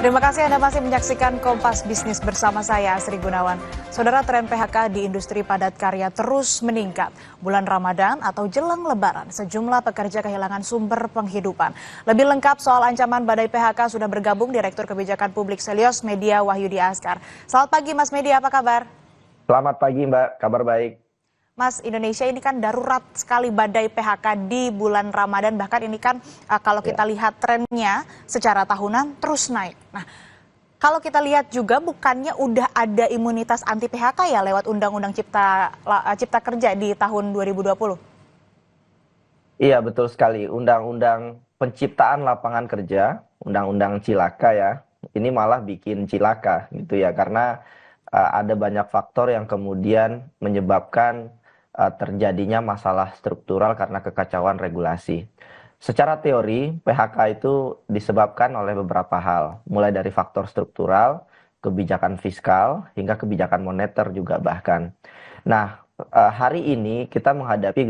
Terima kasih Anda masih menyaksikan Kompas Bisnis bersama saya, Asri Gunawan. Saudara, tren PHK di industri padat karya terus meningkat. Bulan Ramadan atau jelang Lebaran, sejumlah pekerja kehilangan sumber penghidupan. Lebih lengkap soal ancaman badai PHK sudah bergabung Direktur Kebijakan Publik Selios Media Wahyudi Askar. Selamat pagi Mas Media, apa kabar? Selamat pagi Mbak, kabar baik. Mas, Indonesia ini kan darurat sekali badai PHK di bulan Ramadan. Bahkan ini kan kalau kita lihat trennya secara tahunan terus naik. Nah, kalau kita lihat juga bukannya udah ada imunitas anti PHK ya lewat Undang-Undang Cipta Kerja di tahun 2020? Iya betul sekali, Undang-Undang Penciptaan Lapangan Kerja, Undang-Undang Cilaka ya, ini malah bikin cilaka gitu ya, karena ada banyak faktor yang kemudian menyebabkan terjadinya masalah struktural karena kekacauan regulasi. Secara teori, PHK itu disebabkan oleh beberapa hal, mulai dari faktor struktural, kebijakan fiskal, hingga kebijakan moneter juga bahkan. Nah, hari ini kita menghadapi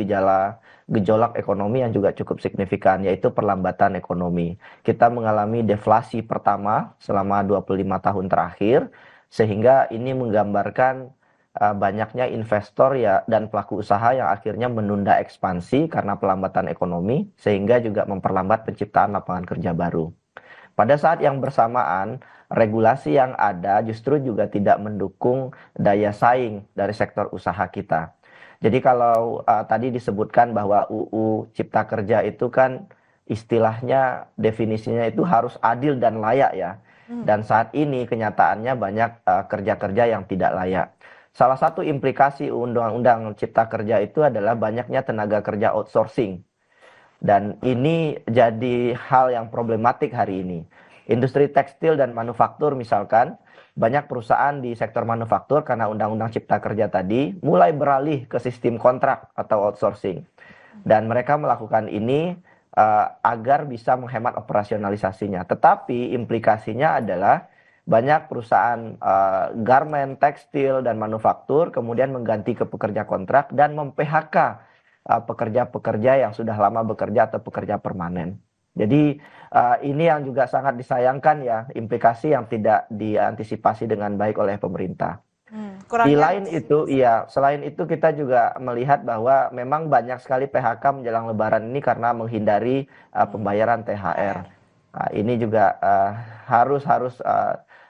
gejolak ekonomi yang juga cukup signifikan, yaitu perlambatan ekonomi. Kita mengalami deflasi pertama selama 25 tahun terakhir, sehingga ini menggambarkan banyaknya investor ya dan pelaku usaha yang akhirnya menunda ekspansi karena pelambatan ekonomi, sehingga juga memperlambat penciptaan lapangan kerja baru. Pada saat yang bersamaan, regulasi yang ada justru juga tidak mendukung daya saing dari sektor usaha kita. Jadi kalau tadi disebutkan bahwa UU Cipta Kerja itu kan istilahnya definisinya itu harus adil dan layak ya. Dan saat ini kenyataannya banyak kerja-kerja yang tidak layak. Salah satu implikasi Undang-Undang Cipta Kerja itu adalah banyaknya tenaga kerja outsourcing. Dan ini jadi hal yang problematik hari ini. Industri tekstil dan manufaktur misalkan, banyak perusahaan di sektor manufaktur karena Undang-Undang Cipta Kerja tadi mulai beralih ke sistem kontrak atau outsourcing. Dan mereka melakukan ini agar bisa menghemat operasionalisasinya. Tetapi implikasinya adalah banyak perusahaan garment, tekstil, dan manufaktur kemudian mengganti ke pekerja kontrak dan mem-PHK pekerja-pekerja yang sudah lama bekerja atau pekerja permanen. Jadi ini yang juga sangat disayangkan ya, implikasi yang tidak diantisipasi dengan baik oleh pemerintah. Di lain itu, iya, selain itu kita juga melihat bahwa memang banyak sekali PHK menjelang Lebaran ini karena menghindari pembayaran THR. Nah, ini juga harus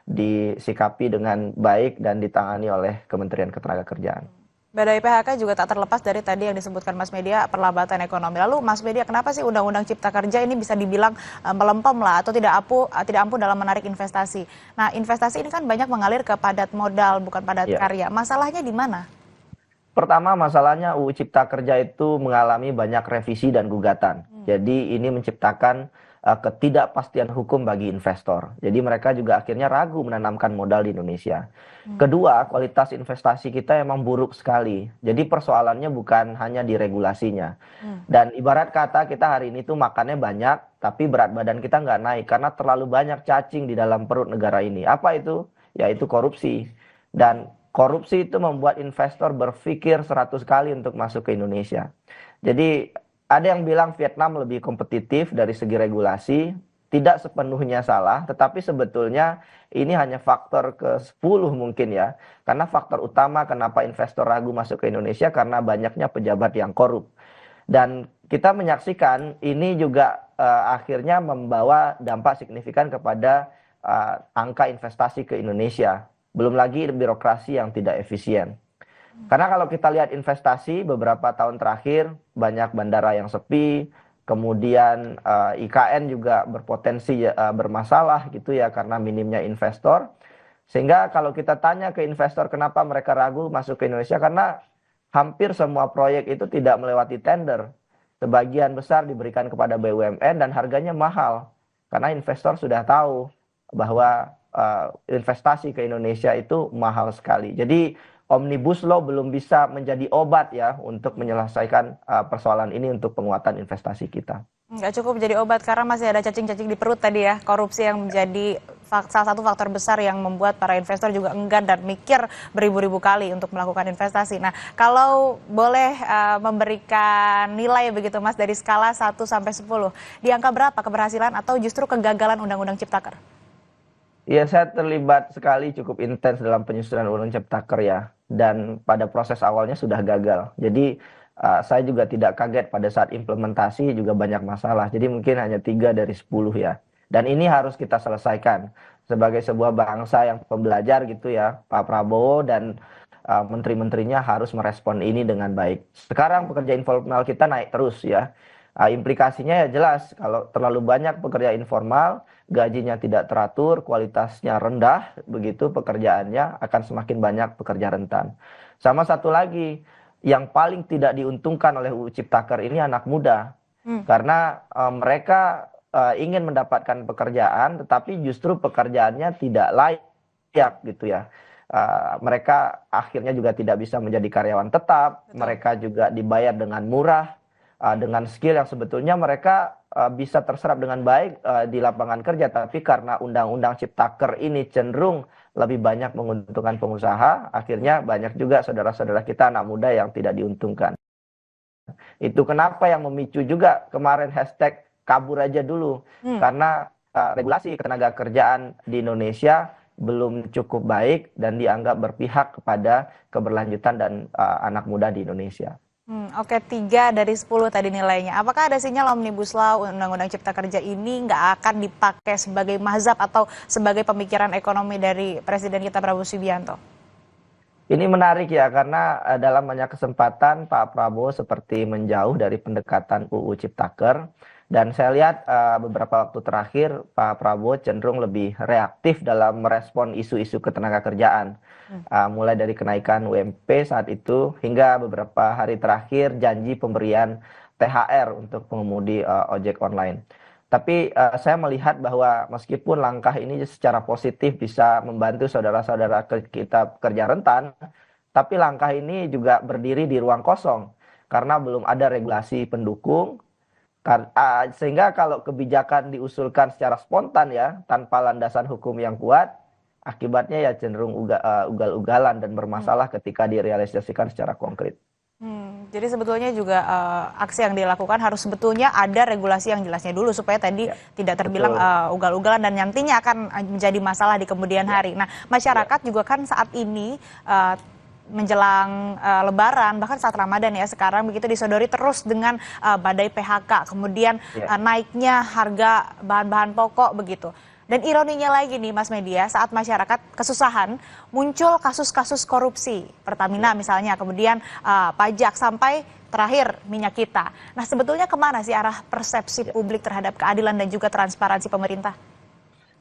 disikapi dengan baik dan ditangani oleh Kementerian Ketenagakerjaan. Badai PHK juga tak terlepas dari tadi yang disebutkan Mas Media, perlambatan ekonomi. Lalu Mas Media, kenapa sih Undang-Undang Cipta Kerja ini bisa dibilang melempem lah atau tidak ampuh dalam menarik investasi? Nah, investasi ini kan banyak mengalir ke padat modal, bukan padat karya. Masalahnya di mana? Pertama, masalahnya UU Cipta Kerja itu mengalami banyak revisi dan gugatan. Jadi ini menciptakan ketidakpastian hukum bagi investor. Jadi mereka juga akhirnya ragu menanamkan modal di Indonesia. Kedua, kualitas investasi kita emang buruk sekali. Jadi persoalannya bukan hanya di regulasinya. Dan ibarat kata kita hari ini tuh makannya banyak, tapi berat badan kita nggak naik karena terlalu banyak cacing di dalam perut negara ini. Apa itu? Yaitu korupsi. Dan korupsi itu membuat investor berpikir 100 kali untuk masuk ke Indonesia. Jadi ada yang bilang Vietnam lebih kompetitif dari segi regulasi, tidak sepenuhnya salah, tetapi sebetulnya ini hanya faktor ke-10 mungkin ya. Karena faktor utama kenapa investor ragu masuk ke Indonesia karena banyaknya pejabat yang korup. Dan kita menyaksikan ini juga akhirnya membawa dampak signifikan kepada angka investasi ke Indonesia. Belum lagi birokrasi yang tidak efisien. Karena kalau kita lihat investasi beberapa tahun terakhir, banyak bandara yang sepi, kemudian IKN juga berpotensi bermasalah gitu ya karena minimnya investor. Sehingga kalau kita tanya ke investor kenapa mereka ragu masuk ke Indonesia, karena hampir semua proyek itu tidak melewati tender. Sebagian besar diberikan kepada BUMN dan harganya mahal. Karena investor sudah tahu bahwa investasi ke Indonesia itu mahal sekali. Jadi Omnibus Law belum bisa menjadi obat ya untuk menyelesaikan persoalan ini untuk penguatan investasi kita. Nggak cukup jadi obat karena masih ada cacing-cacing di perut tadi ya. Korupsi yang menjadi salah satu faktor besar yang membuat para investor juga enggan dan mikir beribu-ribu kali untuk melakukan investasi. Nah, kalau boleh memberikan nilai begitu Mas dari skala 1 sampai 10, di angka berapa keberhasilan atau justru kegagalan Undang-Undang Ciptaker? Ya, saya terlibat sekali cukup intens dalam penyusunan Undang Ciptaker ya, dan pada proses awalnya sudah gagal. Jadi saya juga tidak kaget pada saat implementasi juga banyak masalah. Jadi mungkin hanya 3 dari 10 ya. Dan ini harus kita selesaikan sebagai sebuah bangsa yang pembelajar gitu ya. Pak Prabowo dan menteri-menterinya harus merespon ini dengan baik. Sekarang pekerja informal kita naik terus ya. Implikasinya ya jelas, kalau terlalu banyak pekerja informal, gajinya tidak teratur, kualitasnya rendah, begitu pekerjaannya akan semakin banyak pekerja rentan. Sama satu lagi, yang paling tidak diuntungkan oleh UU Ciptaker ini anak muda, Hmm. karena mereka ingin mendapatkan pekerjaan, tetapi justru pekerjaannya tidak layak gitu ya. Mereka akhirnya juga tidak bisa menjadi karyawan tetap, Betul. mereka juga dibayar dengan murah, dengan skill yang sebetulnya mereka bisa terserap dengan baik di lapangan kerja, tapi karena Undang-Undang Ciptaker ini cenderung lebih banyak menguntungkan pengusaha, akhirnya banyak juga saudara-saudara kita anak muda yang tidak diuntungkan. Itu kenapa yang memicu juga kemarin hashtag kabur aja dulu, Hmm. karena regulasi ketenaga kerjaan di Indonesia belum cukup baik dan dianggap berpihak kepada keberlanjutan dan anak muda di Indonesia. Oke, 3 dari 10 tadi nilainya. Apakah ada sinyal Omnibus Law Undang-Undang Cipta Kerja ini nggak akan dipakai sebagai mazhab atau sebagai pemikiran ekonomi dari Presiden kita Prabowo Subianto? Ini menarik ya, karena dalam banyak kesempatan Pak Prabowo seperti menjauh dari pendekatan UU Ciptaker. Dan saya lihat beberapa waktu terakhir Pak Prabowo cenderung lebih reaktif dalam merespon isu-isu ketenagakerjaan. Mulai dari kenaikan UMP saat itu hingga beberapa hari terakhir janji pemberian THR untuk pengemudi ojek online. Tapi saya melihat bahwa meskipun langkah ini secara positif bisa membantu saudara-saudara kita pekerja rentan, tapi langkah ini juga berdiri di ruang kosong karena belum ada regulasi pendukung. Sehingga kalau kebijakan diusulkan secara spontan ya, tanpa landasan hukum yang kuat, akibatnya ya cenderung ugal-ugalan dan bermasalah ketika direalisasikan secara konkret. Jadi sebetulnya juga aksi yang dilakukan harus sebetulnya ada regulasi yang jelasnya dulu supaya tadi Ya, tidak terbilang betul. ugal-ugalan dan nantinya akan menjadi masalah di kemudian Ya, hari. Nah, ya, masyarakat juga kan saat ini menjelang Lebaran bahkan saat Ramadan ya sekarang begitu disodori terus dengan badai PHK, kemudian ya. naiknya harga bahan-bahan pokok begitu. Dan ironinya lagi nih Mas Media, saat masyarakat kesusahan, muncul kasus-kasus korupsi. Pertamina misalnya, kemudian pajak, sampai terakhir minyak kita. Nah sebetulnya kemana sih arah persepsi Ya. publik terhadap keadilan dan juga transparansi pemerintah?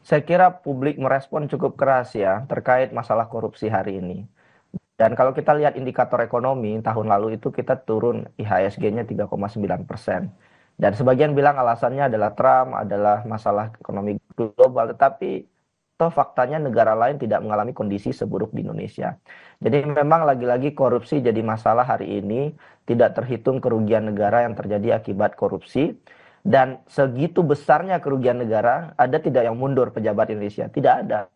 Saya kira publik merespon cukup keras ya terkait masalah korupsi hari ini. Dan kalau kita lihat indikator ekonomi, tahun lalu itu kita turun IHSG-nya 3,9%. Dan sebagian bilang alasannya adalah Trump, adalah masalah ekonomi global, tetapi toh faktanya negara lain tidak mengalami kondisi seburuk di Indonesia. Jadi memang lagi-lagi korupsi jadi masalah hari ini, tidak terhitung kerugian negara yang terjadi akibat korupsi. Dan segitu besarnya kerugian negara, ada tidak yang mundur pejabat Indonesia? Tidak ada.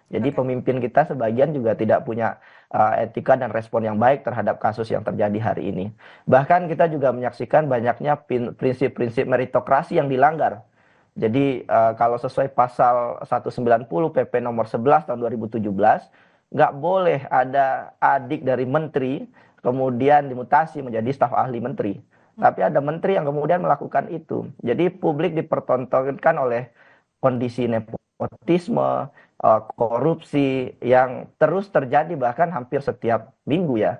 Jadi Oke. pemimpin kita sebagian juga tidak punya etika dan respon yang baik terhadap kasus yang terjadi hari ini. Bahkan kita juga menyaksikan banyaknya prinsip-prinsip meritokrasi yang dilanggar. Jadi kalau sesuai pasal 190 PP nomor 11 tahun 2017, nggak boleh ada adik dari menteri kemudian dimutasi menjadi staf ahli menteri. Tapi ada menteri yang kemudian melakukan itu. Jadi publik dipertontonkan oleh kondisi nepotisme, korupsi yang terus terjadi bahkan hampir setiap minggu ya.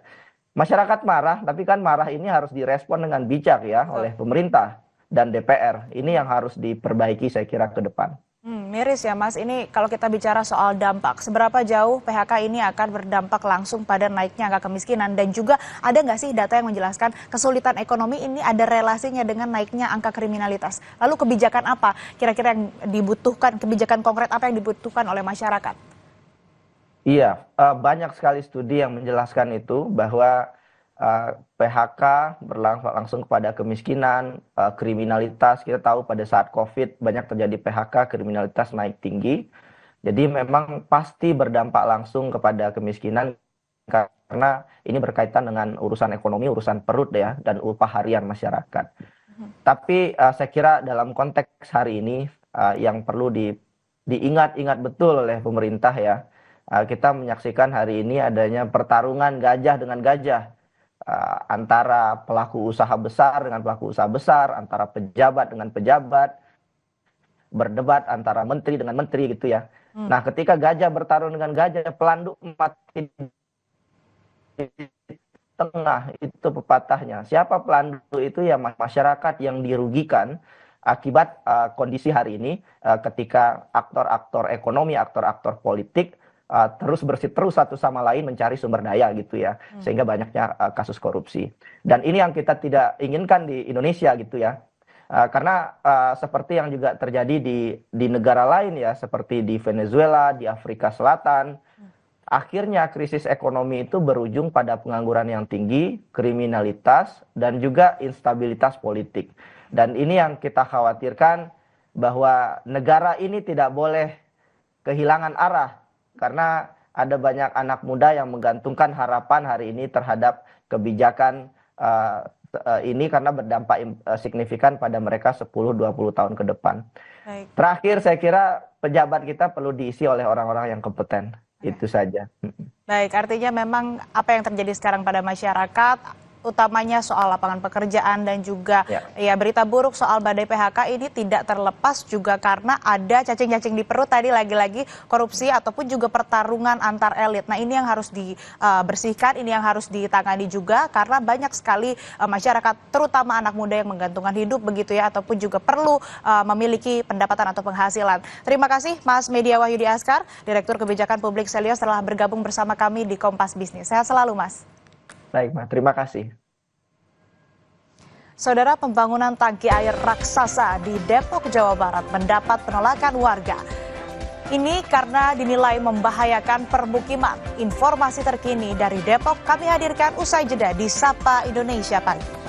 Masyarakat marah, tapi kan marah ini harus direspon dengan bijak ya Betul. oleh pemerintah dan DPR. Ini yang harus diperbaiki saya kira ke depan. Miris ya Mas, ini kalau kita bicara soal dampak, seberapa jauh PHK ini akan berdampak langsung pada naiknya angka kemiskinan dan juga ada nggak sih data yang menjelaskan kesulitan ekonomi ini ada relasinya dengan naiknya angka kriminalitas? Lalu kebijakan apa kira-kira yang dibutuhkan, kebijakan konkret apa yang dibutuhkan oleh masyarakat? Iya, banyak sekali studi yang menjelaskan itu bahwa PHK berlangsung langsung kepada kemiskinan, kriminalitas. Kita tahu pada saat COVID banyak terjadi PHK, kriminalitas naik tinggi. Jadi memang pasti berdampak langsung kepada kemiskinan karena ini berkaitan dengan urusan ekonomi, urusan perut ya, dan upah harian masyarakat. Tapi saya kira dalam konteks hari ini yang perlu diingat-ingat betul oleh pemerintah ya. Kita menyaksikan hari ini adanya pertarungan gajah dengan gajah, antara pelaku usaha besar dengan pelaku usaha besar, antara pejabat dengan pejabat, berdebat antara menteri dengan menteri gitu ya. Nah, ketika gajah bertarung dengan gajah, pelanduk mati di tengah, itu pepatahnya. Siapa pelanduk itu? Ya masyarakat yang dirugikan akibat kondisi hari ini, ketika aktor-aktor ekonomi, aktor-aktor politik terus bersiteru satu sama lain mencari sumber daya gitu ya, sehingga banyaknya kasus korupsi. Dan ini yang kita tidak inginkan di Indonesia gitu ya. Karena seperti yang juga terjadi di negara lain ya, seperti di Venezuela, di Afrika Selatan, akhirnya krisis ekonomi itu berujung pada pengangguran yang tinggi, kriminalitas, dan juga instabilitas politik. Dan ini yang kita khawatirkan, bahwa negara ini tidak boleh kehilangan arah, karena ada banyak anak muda yang menggantungkan harapan hari ini terhadap kebijakan ini, karena berdampak signifikan pada mereka 10-20 tahun ke depan. Baik. Terakhir, saya kira pejabat kita perlu diisi oleh orang-orang yang kompeten. Itu saja. Baik, artinya memang apa yang terjadi sekarang pada masyarakat, utamanya soal lapangan pekerjaan dan juga ya berita buruk soal badai PHK ini tidak terlepas juga karena ada cacing-cacing di perut tadi, lagi-lagi korupsi ataupun juga pertarungan antar elit. Nah, ini yang harus dibersihkan, ini yang harus ditangani juga, karena banyak sekali masyarakat, terutama anak muda yang menggantungkan hidup begitu ya, ataupun juga perlu memiliki pendapatan atau penghasilan. Terima kasih Mas Media Wahyudi Askar, Direktur Kebijakan Publik Selios, telah bergabung bersama kami di Kompas Bisnis. Sehat selalu, Mas. Baik, Mas. Terima kasih. Saudara, pembangunan tangki air raksasa di Depok, Jawa Barat mendapat penolakan warga. Ini karena dinilai membahayakan permukiman. Informasi terkini dari Depok kami hadirkan usai jeda di Sapa Indonesia Pagi.